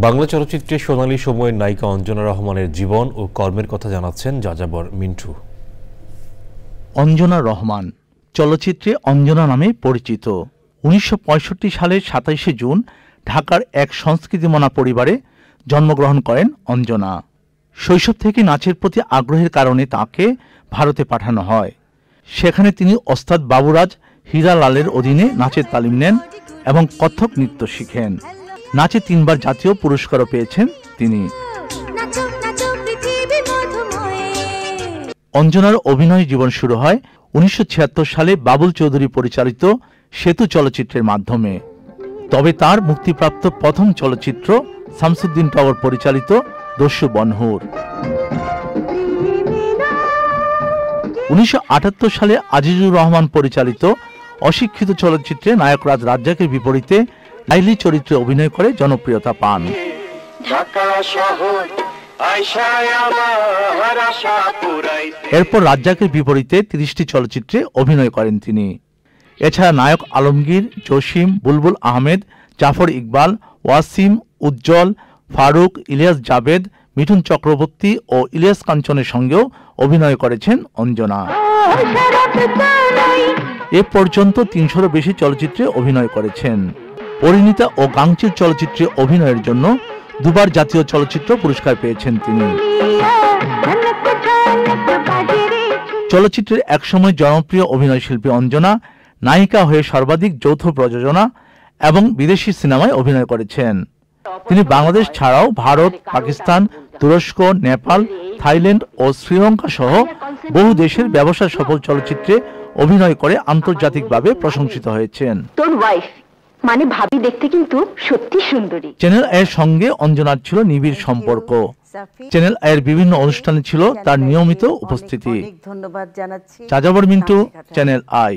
বাংলা চলচ্চিত্রে সোনালী সময়ের নায়িকা অঞ্জনা রহমানের জীবন ও কর্মের কথা জানাচ্ছেন যাযাবর মিন্টু। অঞ্জনা রহমান চলচ্চিত্রে অঞ্জনা নামে পরিচিত। ১৯৬৫ সালের ২৭শে জুন ঢাকার এক সংস্কৃতিমনা পরিবারে জন্মগ্রহণ করেন অঞ্জনা। শৈশব থেকে নাচের প্রতি আগ্রহের কারণে তাঁকে ভারতে পাঠানো হয়। সেখানে তিনি ওস্তাদ বাবুরাজ হীরালালের অধীনে নাচের তালিম নেন এবং কত্থক নৃত্য শিখেন। নাচে ৩ বার জাতীয় পুরস্কারও পেয়েছেন তিনি। অঞ্জনার অভিনয় জীবন শুরু হয় ১৯৭৬ সালে বাবুল চৌধুরী পরিচালিত সেতু চলচ্চিত্রের মাধ্যমে। তবে তার মুক্তিপ্রাপ্ত প্রথম চলচ্চিত্র শামসুদ্দিন টগর পরিচালিত দস্যু বনহুর। ১৯৭৮ সালে আজিজুর রহমান পরিচালিত অশিক্ষিত চলচ্চিত্রে নায়করাজ রাজ্জাকের বিপরীতে লাইলি চরিত্রে অভিনয় করে জনপ্রিয়তা পান। এরপর রাজ্জাকের বিপরীতে ৩০টি চলচ্চিত্রে অভিনয় করেন তিনি। এছাড়া নায়ক আলমগীর, জসিম, বুলবুল আহমেদ, জাফর ইকবাল, ওয়াসিম, উজ্জ্বল, ফারুক, ইলিয়াস জাবেদ, মিঠুন চক্রবর্তী ও ইলিয়াস কাঞ্চনের সঙ্গেও অভিনয় করেছেন অঞ্জনা। এ পর্যন্ত ৩০০-র বেশি চলচ্চিত্রে অভিনয় করেছেন। পরিণীতা ও গাংচিল চলচ্চিত্রে অভিনয়ের জন্য ২ বার জাতীয় চলচ্চিত্র পুরস্কার পেয়েছেন তিনি। চলচ্চিত্রের একসময় জনপ্রিয় অভিনয়শিল্পী অঞ্জনা নায়িকা হয়ে সর্বাধিক যৌথ প্রযোজনা এবং বিদেশি সিনেমায় অভিনয় করেছেন। তিনি বাংলাদেশ ছাড়াও ভারত, পাকিস্তান, তুরস্ক, নেপাল, থাইল্যান্ড ও শ্রীলঙ্কা সহ বহু দেশের ব্যবসা সফল চলচ্চিত্রে অভিনয় করে আন্তর্জাতিকভাবে প্রশংসিত হয়েছেন। মানে ভাবি দেখতে কিন্তু সত্যি সুন্দরী। চ্যানেল এর সঙ্গে অঞ্জনার ছিল নিবিড় সম্পর্ক। চ্যানেল এর বিভিন্ন অনুষ্ঠানে ছিল তার নিয়মিত উপস্থিতি। ধন্যবাদ জানাচ্ছি। যাযাবর মিন্টু, চ্যানেল আই।